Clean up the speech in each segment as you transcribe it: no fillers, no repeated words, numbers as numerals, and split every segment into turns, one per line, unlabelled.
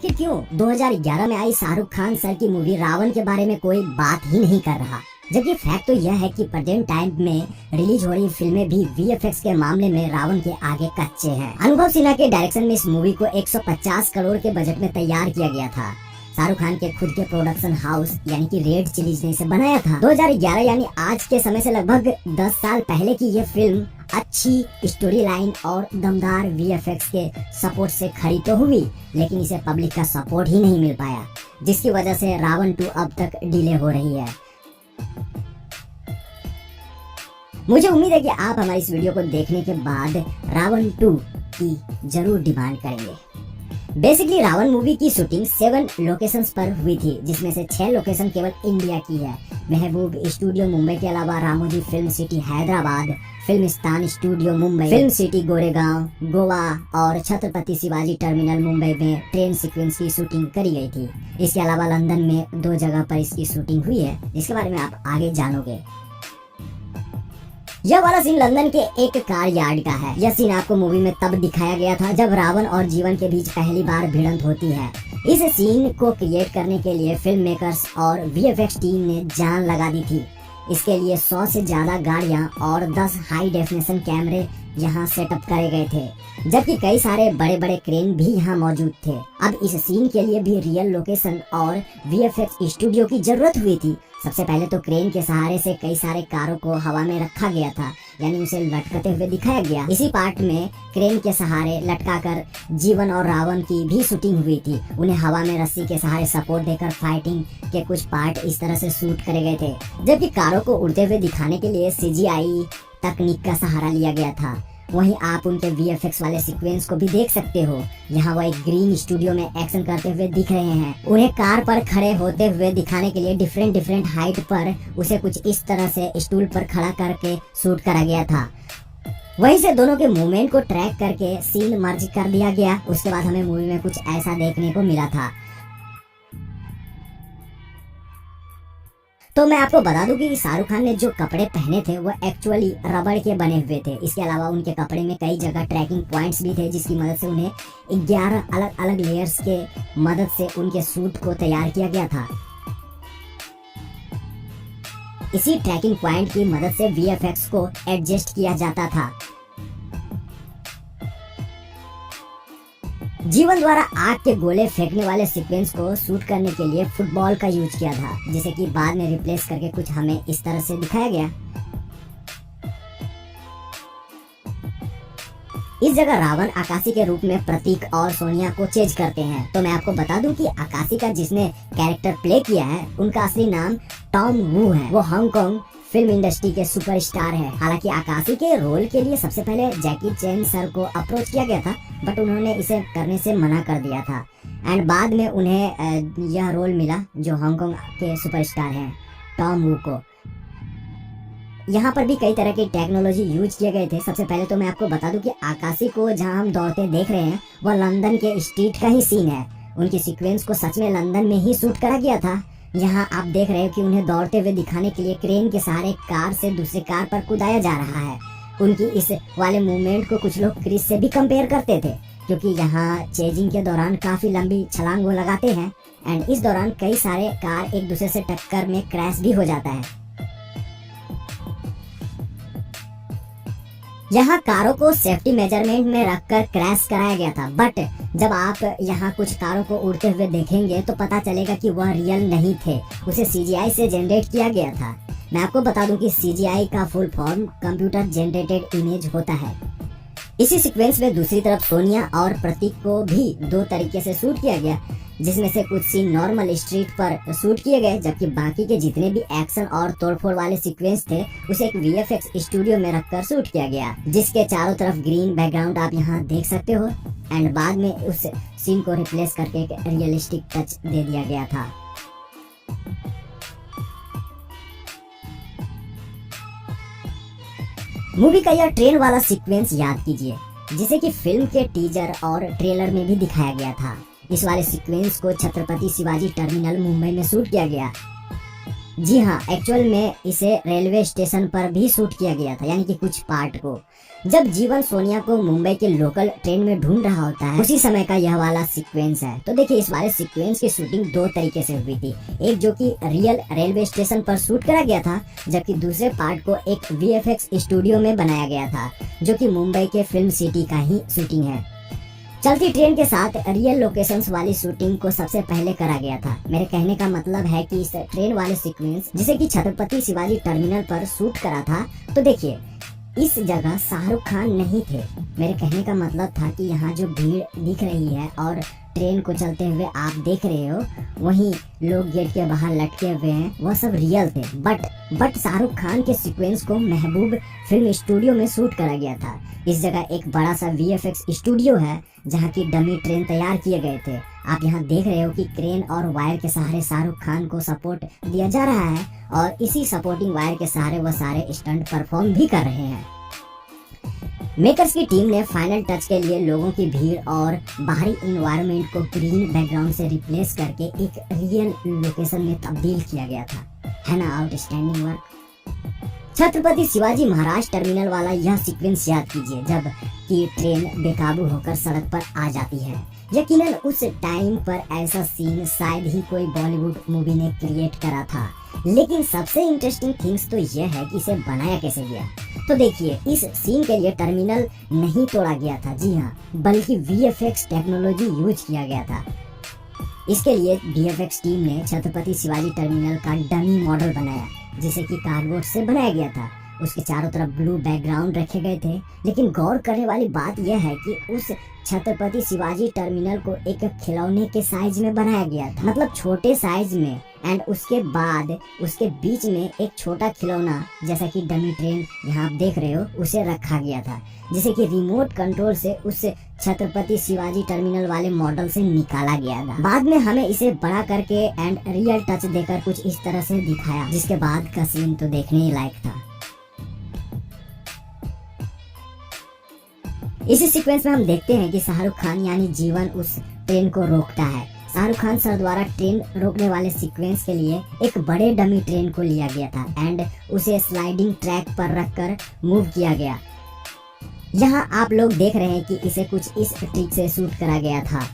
आखिर क्यों 2011 में आई शाहरुख खान सर की मूवी रावण के बारे में कोई बात ही नहीं कर रहा, जबकि फैक्ट तो यह है कि प्रेजेंट टाइम में रिलीज हो रही फिल्में भी वीएफएक्स के मामले में रावण के आगे कच्चे हैं। अनुभव सिन्हा के डायरेक्शन में इस मूवी को 150 करोड़ के बजट में तैयार किया गया था। शाहरुख खान के खुद के प्रोडक्शन हाउस यानी कि रेड चिलीज ने इसे बनाया था। 2011 यानी आज के समय से लगभग 10 साल पहले की ये फिल्म अच्छी स्टोरी लाइन और दमदार वीएफएक्स के सपोर्ट से खड़ी तो हुई, लेकिन इसे पब्लिक का सपोर्ट ही नहीं मिल पाया, जिसकी वजह से रावण 2 अब तक डिले हो रही है। मुझे उम्मीद है कि आप हमारी इस वीडियो को देखने के बाद रावण 2 की जरूर डिमांड करेंगे। बेसिकली रावण मूवी की शूटिंग 7 लोकेशंस पर हुई थी, जिसमें से 6 लोकेशन केवल इंडिया की है। महबूब स्टूडियो मुंबई के अलावा Ramoji film city Hyderabad, Filmistan studio Mumbai, film city Goregaon Goa और छत्रपति शिवाजी टर्मिनल मुंबई में ट्रेन सीक्वेंस की शूटिंग करी गई थी। इसके अलावा लंदन में 2 जगह पर इसकी शूटिंग हुई है, जिसके बारे में आप आगे जानोगे। यह वाला सीन लंदन के एक कार यार्ड का है। यह सीन आपको मूवी में तब दिखाया गया था जब रावण और जीवन के बीच पहली बार भिड़ंत होती है। इस सीन को क्रिएट करने के लिए फिल्म मेकर्स और वीएफएक्स टीम ने जान लगा दी थी। इसके लिए 100 से ज्यादा गाड़ियां और 10 हाई डेफिनेशन कैमरे यहाँ सेटअप करे गए थे, जबकि कई सारे बड़े बड़े क्रेन भी यहाँ मौजूद थे। अब इस सीन के लिए भी रियल लोकेशन और वीएफएक्स स्टूडियो की जरूरत हुई थी। सबसे पहले तो क्रेन के सहारे से कई सारे कारों को हवा में रखा गया था, यानी उसे लटकते हुए दिखाया गया। इसी पार्ट में क्रेन के सहारे लटकाकर जीवन और रावण की भी शूटिंग हुई थी। उन्हें हवा में रस्सी के सहारे सपोर्ट देकर फाइटिंग के कुछ पार्ट इस तरह से शूट करे गए थे, जबकि कारों को उड़ते हुए दिखाने के लिए सीजीआई तकनीक का सहारा लिया गया था। वहीं आप उनके वीएफएक्स वाले सीक्वेंस को भी देख सकते हो। यहाँ वो एक ग्रीन स्टूडियो में एक्शन करते हुए दिख रहे हैं। उन्हें कार पर खड़े होते हुए दिखाने के लिए डिफरेंट हाइट पर उसे कुछ इस तरह से स्टूल पर खड़ा करके शूट करा गया था। वहीं से दोनों के मूवमेंट को ट्रैक करके सीन मर्ज कर दिया गया। उसके बाद हमें मूवी में कुछ ऐसा देखने को मिला था। तो मैं आपको बता दूं कि शाहरुख खान ने जो कपड़े पहने थे वो एक्चुअली रबड़ के बने हुए थे। इसके अलावा उनके कपड़े में कई जगह ट्रैकिंग पॉइंट्स भी थे, जिसकी मदद से उन्हें 11 अलग अलग लेयर्स के मदद से उनके सूट को तैयार किया गया था। इसी ट्रैकिंग पॉइंट की मदद से वीएफएक्स को एडजस्ट किया जाता था। जीवन द्वारा आग के गोले फेंकने वाले सीक्वेंस को शूट करने के लिए फुटबॉल का यूज किया था, जिसे कि बाद में रिप्लेस करके कुछ हमें इस तरह से दिखाया गया। इस जगह रावण आकाशी के रूप में प्रतीक और सोनिया को चेंज करते हैं। तो मैं आपको बता दूं कि आकाशी का जिसने कैरेक्टर प्ले किया है उनका असली नाम टॉम वू है। वो हांगकांग फिल्म इंडस्ट्री के सुपरस्टार है। हालांकि आकाशी के रोल के लिए सबसे पहले जैकी चैन सर को अप्रोच किया गया था, बट उन्होंने इसे करने से मना कर दिया था। एंड बाद में उन्हें यह रोल मिला जो हांगकांग के सुपरस्टार हैं टॉम वू को। यहाँ पर भी कई तरह की टेक्नोलॉजी यूज किए गए थे। सबसे पहले तो मैं आपको बता दूं कि आकाशी को जहाँ हम दौड़ते देख रहे हैं वह लंदन के स्ट्रीट का ही सीन है। उनकी सीक्वेंस को सच में लंदन में ही शूट करा गया था। यहाँ आप देख रहे हो कि उन्हें दौड़ते हुए दिखाने के लिए क्रेन के सहारे कार से दूसरी कार पर कूदाया जा रहा है। उनकी इस वाले मूवमेंट को कुछ लोग क्रिस से भी कंपेयर करते थे, क्योंकि यहाँ चेजिंग के दौरान काफी लंबी छलांग वो लगाते हैं एंड इस दौरान कई सारे कार एक दूसरे से टक्कर में क्रैश भी हो जाता है। यहाँ कारों को सेफ्टी मेजरमेंट में रखकर क्रैश कराया गया था, बट जब आप यहाँ कुछ कारों को उड़ते हुए देखेंगे तो पता चलेगा कि वह रियल नहीं थे, उसे सीजीआई से जनरेट किया गया था। मैं आपको बता दूं कि सीजीआई का full form computer generated image होता है। इसी सीक्वेंस में दूसरी तरफ सोनिया और प्रतीक को भी 2 तरीके से शूट किया गया, जिसमें से कुछ सीन नॉर्मल स्ट्रीट पर शूट किए गए, जबकि बाकी के जितने भी एक्शन और तोड़फोड़ वाले सीक्वेंस थे उसे एक वीएफएक्स स्टूडियो में रखकर शूट किया गया, जिसके चारों तरफ ग्रीन बैकग्राउंड आप यहाँ देख सकते हो। एंड बाद में उस सीन को रिप्लेस करके एक रियलिस्टिक टच दे दिया गया था। मूवी का यह ट्रेन वाला सीक्वेंस याद कीजिए, जिसे कि फिल्म के टीजर और ट्रेलर में भी दिखाया गया था। इस वाले सीक्वेंस को छत्रपति शिवाजी टर्मिनल मुंबई में शूट किया गया। जी हाँ, एक्चुअल में इसे रेलवे स्टेशन पर भी शूट किया गया था, यानी कि कुछ पार्ट को। जब जीवन सोनिया को मुंबई के लोकल ट्रेन में ढूंढ रहा होता है, उसी समय का यह वाला सीक्वेंस है। तो देखिए, इस वाले सीक्वेंस की शूटिंग दो तरीके से हुई थी। एक जो कि रियल रेलवे स्टेशन पर शूट करा गया था, जबकि दूसरे पार्ट को एक VFX स्टूडियो में बनाया गया था, जो कि मुंबई के फिल्म सिटी का ही शूटिंग है। चलती ट्रेन के साथ रियल लोकेशंस वाली शूटिंग को सबसे पहले करा गया था। मेरे कहने का मतलब है कि इस ट्रेन वाले सीक्वेंस, जिसे कि छत्रपति शिवाजी टर्मिनल पर शूट करा था, तो देखिए इस जगह शाहरुख खान नहीं थे। मेरे कहने का मतलब था कि यहाँ जो भीड़ दिख रही है और ट्रेन को चलते हुए आप देख रहे हो, वहीं लोग गेट के बाहर लटके हुए हैं, वह सब रियल थे। बट शाहरुख खान के सीक्वेंस को महबूब फिल्म स्टूडियो में शूट करा गया था। इस जगह एक बड़ा सा VFX स्टूडियो है, जहाँ की डमी ट्रेन तैयार किए गए थे। आप यहाँ देख रहे हो कि क्रेन और वायर के सहारे शाहरुख खान को सपोर्ट दिया जा रहा है, और इसी सपोर्टिंग वायर के सहारे वह सारे स्टंट परफॉर्म भी कर रहे हैं। मेकर्स की टीम ने फाइनल टच के लिए लोगों की भीड़ और बाहरी इन्वायरमेंट को ग्रीन बैकग्राउंड से रिप्लेस करके एक रियल लोकेशन में तब्दील किया गया था। है ना outstanding work. Chhatrapati Shivaji Maharaj terminal वाला यह सीक्वेंस याद कीजिए, जब कि ट्रेन बेकाबू होकर सड़क पर आ जाती है। यकीनन उस टाइम पर ऐसा सीन शायद ही कोई बॉलीवुड मूवी ने क्रिएट करा था। लेकिन सबसे इंटरेस्टिंग थिंग्स तो यह है कि इसे बनाया कैसे गया। तो देखिए, इस सीन के लिए टर्मिनल नहीं तोड़ा गया था, जी हाँ, बल्कि VFX टेक्नोलॉजी यूज किया गया था। इसके लिए VFX टीम ने छत्रपति शिवाजी टर्मिनल का डमी मॉडल बनाया, जिसे कि कार्डबोर्ड से बनाया गया था। उसके चारों तरफ ब्लू बैकग्राउंड रखे गए थे। लेकिन गौर करने वाली बात यह है कि उस छत्रपति शिवाजी टर्मिनल को एक खिलौने के साइज में बनाया गया था, मतलब छोटे साइज में। एंड उसके बाद उसके बीच में एक छोटा खिलौना, जैसा कि डमी ट्रेन यहाँ आप देख रहे हो, उसे रखा गया था, जिसे कि रिमोट कंट्रोल से उस छत्रपति शिवाजी टर्मिनल वाले मॉडल से निकाला गया था। बाद में हमें इसे बड़ा करके एंड रियल टच देकर कुछ इस तरह से दिखाया, जिसके बाद का सीन तो देखने ही लायक था। इसी सीक्वेंस में हम देखते हैं कि शाहरुख खान यानी जीवन उस ट्रेन को रोकता है। शाहरुख खान सर द्वारा ट्रेन रोकने वाले सीक्वेंस के लिए एक बड़े डमी ट्रेन को लिया गया था एंड उसे स्लाइडिंग ट्रैक पर रखकर मूव किया गया। यहाँ आप लोग देख रहे हैं कि इसे कुछ इस ट्रिक से शूट करा गया था।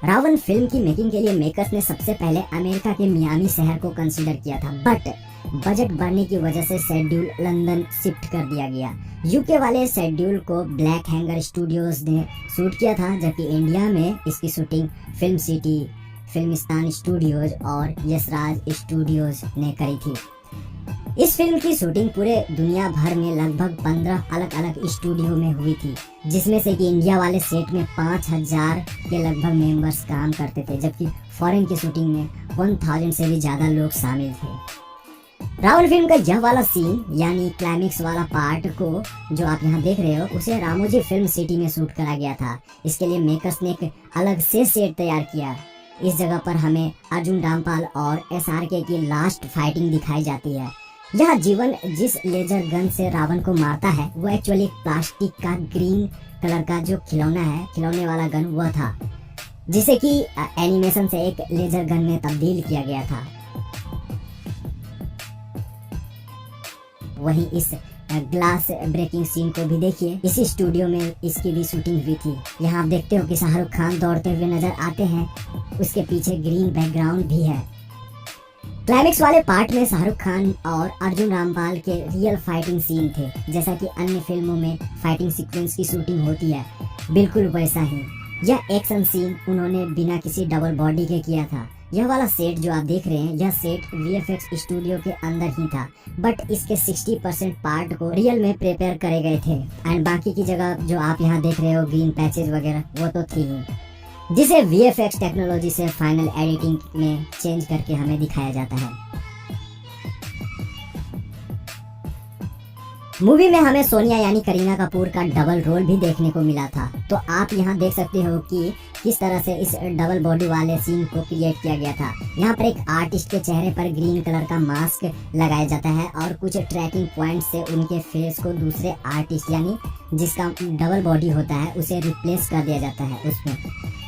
रावण फिल्म की मेकिंग के लिए मेकर्स ने सबसे पहले अमेरिका के मियामी शहर को कंसीडर किया था, बट बजट बढ़ने की वजह से शेड्यूल लंदन शिफ्ट कर दिया गया। यूके वाले शेड्यूल को ब्लैक हैंगर स्टूडियोज ने शूट किया था, जबकि इंडिया में इसकी shooting film city, Filmistan studios और यशराज स्टूडियोज ने करी थी। इस फिल्म की शूटिंग पूरे दुनिया भर में लगभग 15 अलग अलग स्टूडियो में हुई थी, जिसमें से कि इंडिया वाले सेट में 5000 के लगभग मेंबर्स काम करते थे, जबकि फॉरेन की शूटिंग में 1000 से भी ज्यादा लोग शामिल थे। रावण फिल्म का यह वाला सीन यानी क्लाइमेक्स वाला पार्ट को जो आप यहाँ देख रहे हो, उसे रामोजी फिल्म सिटी में शूट करा गया था। इसके लिए मेकर्स ने एक अलग से सेट तैयार किया। इस जगह पर हमें अर्जुन रामपाल और SRK की लास्ट फाइटिंग दिखाई जाती है। यह जीवन जिस लेजर गन से रावण को मारता है, वो एक्चुअली प्लास्टिक का ग्रीन कलर का जो खिलौना है, खिलौने वाला गन वह था, जिसे कि एनिमेशन से एक लेजर गन में तब्दील किया गया था। वहीं इस ग्लास ब्रेकिंग सीन को भी देखिए, इसी स्टूडियो में इसकी भी शूटिंग हुई थी। यहाँ आप देखते हो कि शाहरुख खान दौड़ते हुए नजर आते हैं, उसके पीछे ग्रीन बैकग्राउंड भी है। क्लाइमेक्स वाले पार्ट में शाहरुख खान और अर्जुन रामपाल के रियल फाइटिंग सीन थे, जैसा कि अन्य फिल्मों में फाइटिंग सीक्वेंस की शूटिंग होती है, बिल्कुल वैसा ही। यह एक्शन सीन उन्होंने बिना किसी डबल बॉडी के किया था। यह वाला सेट जो आप देख रहे हैं, यह सेट VFX स्टूडियो के अंदर ही था, बट इसके 60% पार्ट को रियल में प्रिपेयर करे गए थे एंड बाकी की जगह जो आप यहाँ देख रहे हो ग्रीन पैचेज वगैरह, वो तो थी ही, जिसे VFX टेक्नोलॉजी से फाइनल एडिटिंग में चेंज करके हमें दिखाया जाता है। मूवी में हमें सोनिया यानी करीना कपूर का डबल रोल भी देखने को मिला था। तो आप यहाँ देख सकते हो कि किस तरह से इस डबल बॉडी वाले सीन को क्रिएट किया गया था। यहाँ पर एक आर्टिस्ट के चेहरे पर ग्रीन कलर का मास्क लगाया जाता है और कुछ ट्रैकिंग पॉइंट से उनके फेस को दूसरे आर्टिस्ट यानी जिसका डबल बॉडी होता है उसे रिप्लेस कर दिया जाता है उसमें।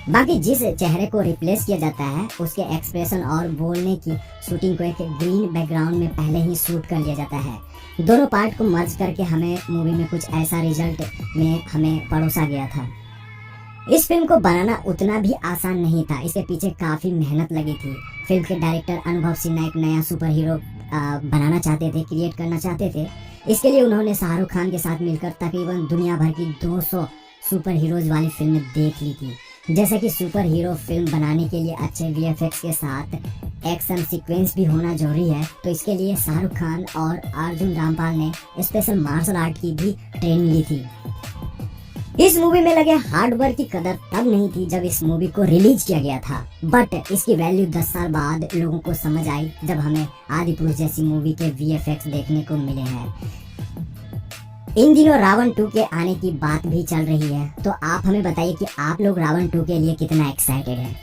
बाकी जिस चेहरे को रिप्लेस किया जाता है उसके एक्सप्रेशन और बोलने की शूटिंग को एक ग्रीन बैकग्राउंड में पहले ही शूट कर लिया जाता है। दोनों पार्ट को मर्ज करके हमें मूवी में कुछ ऐसा रिजल्ट में हमें परोसा गया था। इस फिल्म को बनाना उतना भी आसान नहीं था, इसके पीछे काफ़ी मेहनत लगी थी। फिल्म के डायरेक्टर अनुभव सिन्हा एक नया सुपर हीरो बनाना चाहते थे, क्रिएट करना चाहते थे। इसके लिए उन्होंने शाहरुख खान के साथ मिलकर तकरीबन दुनिया भर की 200 सुपर हीरोज वाली फिल्म देख ली थी। जैसा कि सुपर हीरो फिल्म बनाने के लिए अच्छे वीएफएक्स के साथ एक्शन सीक्वेंस भी होना जरूरी है, तो इसके लिए शाहरुख खान और अर्जुन रामपाल ने स्पेशल मार्शल आर्ट की भी ट्रेनिंग ली थी। इस मूवी में लगे हार्डवर्क की कदर तब नहीं थी जब इस मूवी को रिलीज किया गया था, बट इसकी वैल्यू 10 साल बाद लोगों को समझ आई जब हमें आदि पुरुष जैसी मूवी के वीएफएक्स देखने को मिले हैं। इन दिनों रावण 2 के आने की बात भी चल रही है, तो आप हमें बताइए कि आप लोग रावण 2 के लिए कितना एक्साइटेड हैं।